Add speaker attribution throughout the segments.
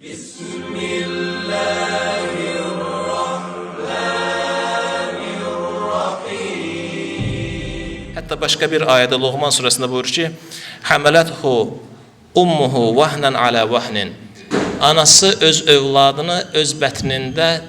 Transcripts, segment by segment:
Speaker 1: Hətta başqa bir ayədə Luqman surəsində buyurur ki, Həmələthu ummuhu vahnan alə vahnin. Anası öz övladını öz bətnində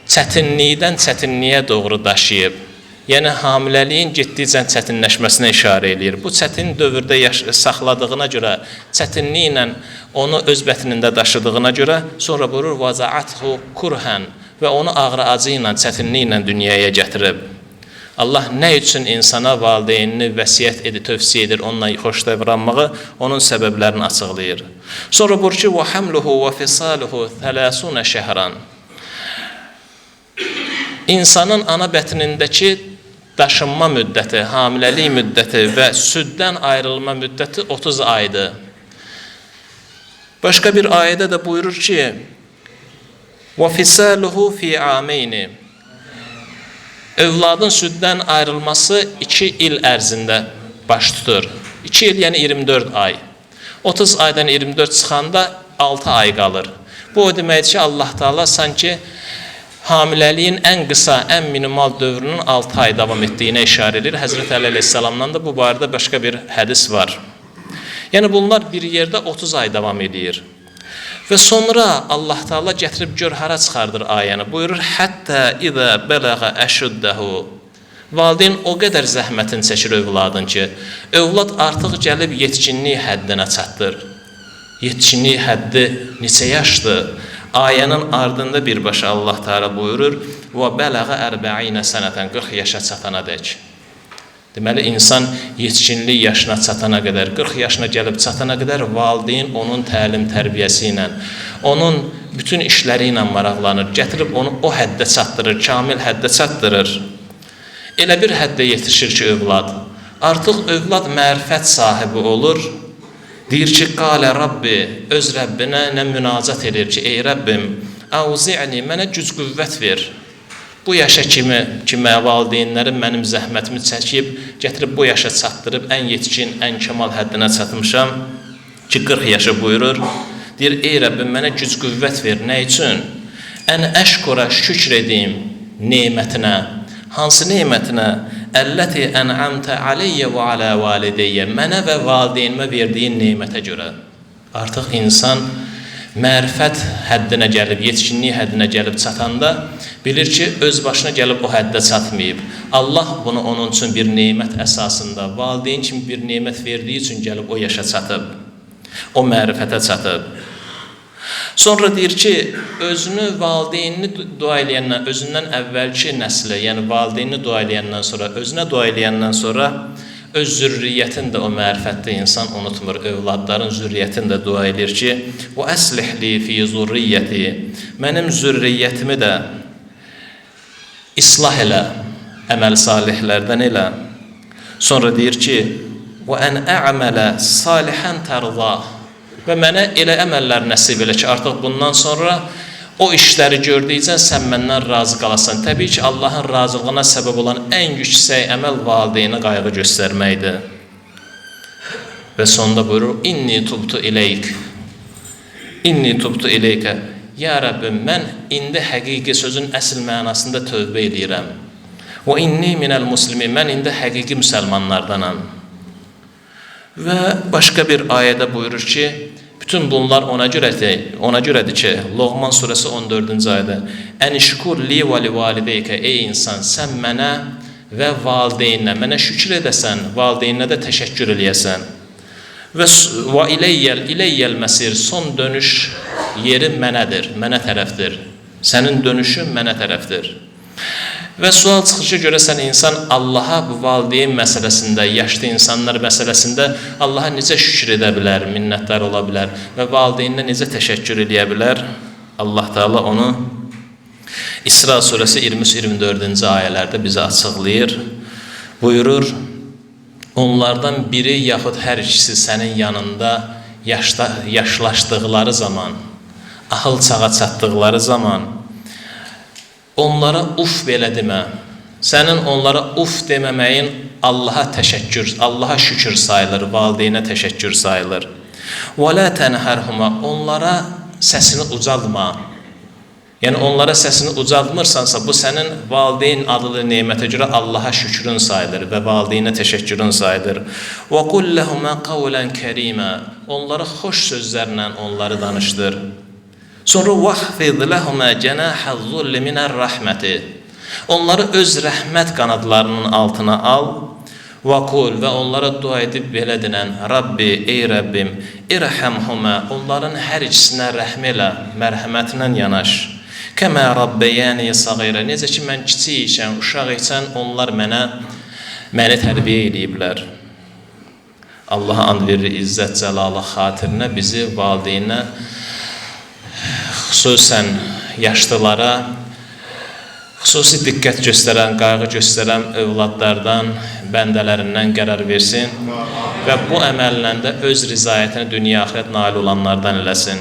Speaker 1: çətinlikdən çətinliyə doğru daşıyıb. Yəni hamiləliyin getdikcə çətinləşməsinə işarə eləyir. Bu çətin dövrdə saxladığına görə, çətinliklə onu öz bətnində daşıdığına görə sonra buyurur vaza'athu kurhan və onu ağrı acı ilə, çətinliklə dünyaya gətirib. Allah nə üçün insana valideynini vəsiyyət edir, tövsiyə edir, onunla xoş davranmağı, onun səbəblərini açıqlayır. Sonra buyurur ki, وَحَمْلُهُ وَفِصَالُهُ 30 şəhran. İnsanın ana bətnindəki daşınma müddəti, hamiləlik müddəti və süddən ayrılma müddəti 30 aydır. Başqa bir ayədə də buyurur ki, وَفِصَالُهُ فِي عَامَيْنِ. Övladın süddən ayrılması 2 il ərzində baş tutur. 2 il, yəni 24 ay. 30 aydan 24 çıxanda 6 ay qalır. Bu o deməkdir ki, Allah Taala sanki hamiləliyin ən qısa, ən minimal dövrünün 6 ay davam etdiyinə işarə edir. Həzrət Əli əleyhissalamdan da bu barədə başqa bir hədis var. Yəni bunlar bir yerdə 30 ay davam edir. Və sonra Allah Taala gətirib gör hara çıxardır ayəni. Buyurur, hətta izə bələğə əşüddəhu. Valideyn o qədər zəhmətin çəkir övladın ki, övlad artıq gəlib yetkinlik həddinə çatdır. Yetkinlik həddi neçə yaşdır? Ayənin ardında birbaşa Allah Taala buyurur, və bələğə 40 sənətən 40 yaşa çatana dək. Deməli, insan yetkinlik yaşına çatana qədər, 40 yaşına gəlib çatana qədər valideyn onun təlim tərbiyəsi ilə, onun bütün işləri ilə maraqlanır, gətirib onu o həddə çatdırır, kamil həddə çatdırır. Elə bir həddə yetişir ki, övlad, artıq övlad mərifət sahibi olur, deyir ki, qalə Rabbi, öz Rəbbinə nə münacat edir ki, ey Rəbbim, əuzi'ni, mənə güc qüvvət ver. Bu yaşa kimi valideynlərim mənim zəhmətimi çəkib, gətirib bu yaşa çatdırıb, ən yetkin, ən kəmal həddinə çatmışam ki, 40 yaşı buyurur. Deyir, ey Rəbbim, mənə güc qüvvət ver, nə üçün? Ən əşkura şükr edeyim nemətinə. Hansı nemətinə? Əlləti ən'amtə aleyyə və alə valideyyə. Mənə və valideynimə verdiyin nemətə görə. Artıq insan mərifət həddinə gəlib, yetkinlik həddinə gəlib çatanda bilir ki, öz başına gəlib o həddə çatmayıb. Allah bunu onun üçün bir nemət əsasında, valideyn kimi bir nemət verdiyi üçün gəlib o yaşa çatıb, o mərifətə çatıb. Sonra deyir ki, özünü valideynini dua eləyəndən, özündən əvvəlki nəslə, yəni valideynini dua eləyəndən sonra, özünə dua eləyəndən sonra öz zürriyyətini də o mərifətdə insan unutmur, övladların zürriyyətini də dua edir ki, o əslihli fi zürriyyəti, mənim zürriyyətimi də islah elə, əməl salihlərdən elə. Sonra deyir ki, o ən ə'mələ salihən tərza və mənə elə əməllər nəsib elə ki, artıq bundan sonra o işləri gördükcə sən məndən razı qalasan. Təbii ki, Allahın razılığına səbəb olan ən yüksək əməl valideynə qayğı göstərməkdir. Və sonunda buyurur, İnni tubtu ileyk. İnni tubtu ileykə. Ya Rəbbim, mən indi həqiqi sözün əsl mənasında tövbə edirəm. Və inni minəl muslimin. Mən indi həqiqi müsəlmanlardanam. Və başqa bir ayədə buyurur ki, bütün bunlar ona görədir ki, Loğman surəsi 14-cü ayədə Ənişkur li və li valideykə. Ey insan, sən mənə və valideynlə, mənə şükür edəsən, valideynlə də təşəkkür eləyəsən. Və iləyyəl məsir, son dönüş yeri mənədir, mənə tərəfdir. Sənin dönüşün mənə tərəfdir. Və sual çıxır ki, görəsən insan Allaha bu valideyn məsələsində, yaşlı insanlar məsələsində Allaha necə şükür edə bilər, minnətdar ola bilər və valideyninə necə təşəkkür edə bilər? Allah Taala onu İsra surəsi 23-24-cü ayələrdə bizə açıqlayır. Buyurur, onlardan biri yaxud hər ikisi sənin yanında yaşlaşdıqları zaman, ahıl çağa çatdıqları zaman onlara uf belə demə. Sənin onlara uf deməməyin Allaha təşəkkür, Allaha şükür sayılır, valideynə təşəkkür sayılır. Və la tənhərhuma, onlara səsini ucaldma. Yəni onlara səsini ucaldmırsansa, bu sənin valideyn adlı nemətə görə Allaha şükrün sayılır və valideynə təşəkkürün sayılır. Və qul lehumə qavlan kərimə. Onlara xoş sözlərlə onları danışdır. Sonra vahfiz lehumə cənahəz-zulli minər-rəhməti. Onları öz rəhmət qanadlarının altına al. Və qul və onlara dua edib belə denən: Rabbi, ey Rəbbim, irhamhuma. Onların hər ikisinə rəhm elə, mərhəmətinlə yanaş. Kəmə Rabbiyani səğirə. Necə ki mən kiçik ikən, uşaq ikən onlar məni tərbiyə ediblər. Allaha and verir İzzət Cəlalı xatirinə bizi valideynə, xüsusən yaşlılara, xüsusi diqqət göstərən, qayğı göstərən övladlardan, bəndələrindən qərar versin və bu əməllə də öz rizayətini dünya axirət nail olanlardan eləsin.